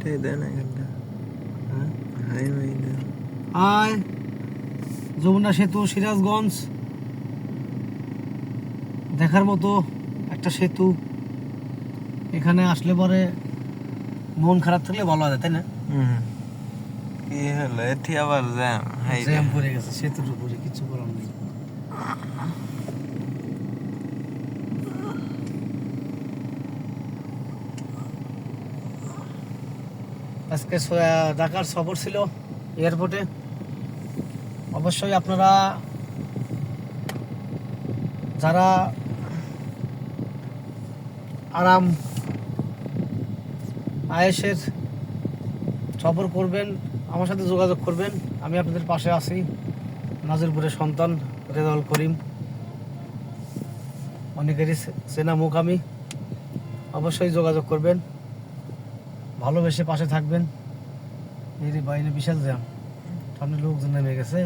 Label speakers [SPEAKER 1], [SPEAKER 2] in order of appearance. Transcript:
[SPEAKER 1] উঠাই দেয় না এখানটা। হাইওয়ে দেয়।
[SPEAKER 2] আয় যমুনা সেতু, সিরাজগঞ্জ দেখার মতো একটা সেতু। এখানে আসলে পরে মন খারাপ থাকলে ভালো হয়, তাই না?
[SPEAKER 1] কি হলো এটি আবার জ্যাম?
[SPEAKER 2] জ্যাম পড়ে গেছে সেতুর উপরে, কিছু করার নেই। আজকে ঢাকার সফর ছিল এয়ারপোর্টে। অবশ্যই আপনারা যারা আরাম আয়েশের সফর করবেন আমার সাথে যোগাযোগ করবেন। আমি আপনাদের পাশে আছি। নাজিরপুরের সন্তান রেজাউল করিম, অনেকেরই চেনা মুখ আমি। অবশ্যই যোগাযোগ করবেন, ভালোবেসে পাশে থাকবেন। এই বাইরে বিশাল জ্যাম, সামনে লোকজন নেমে গেছে।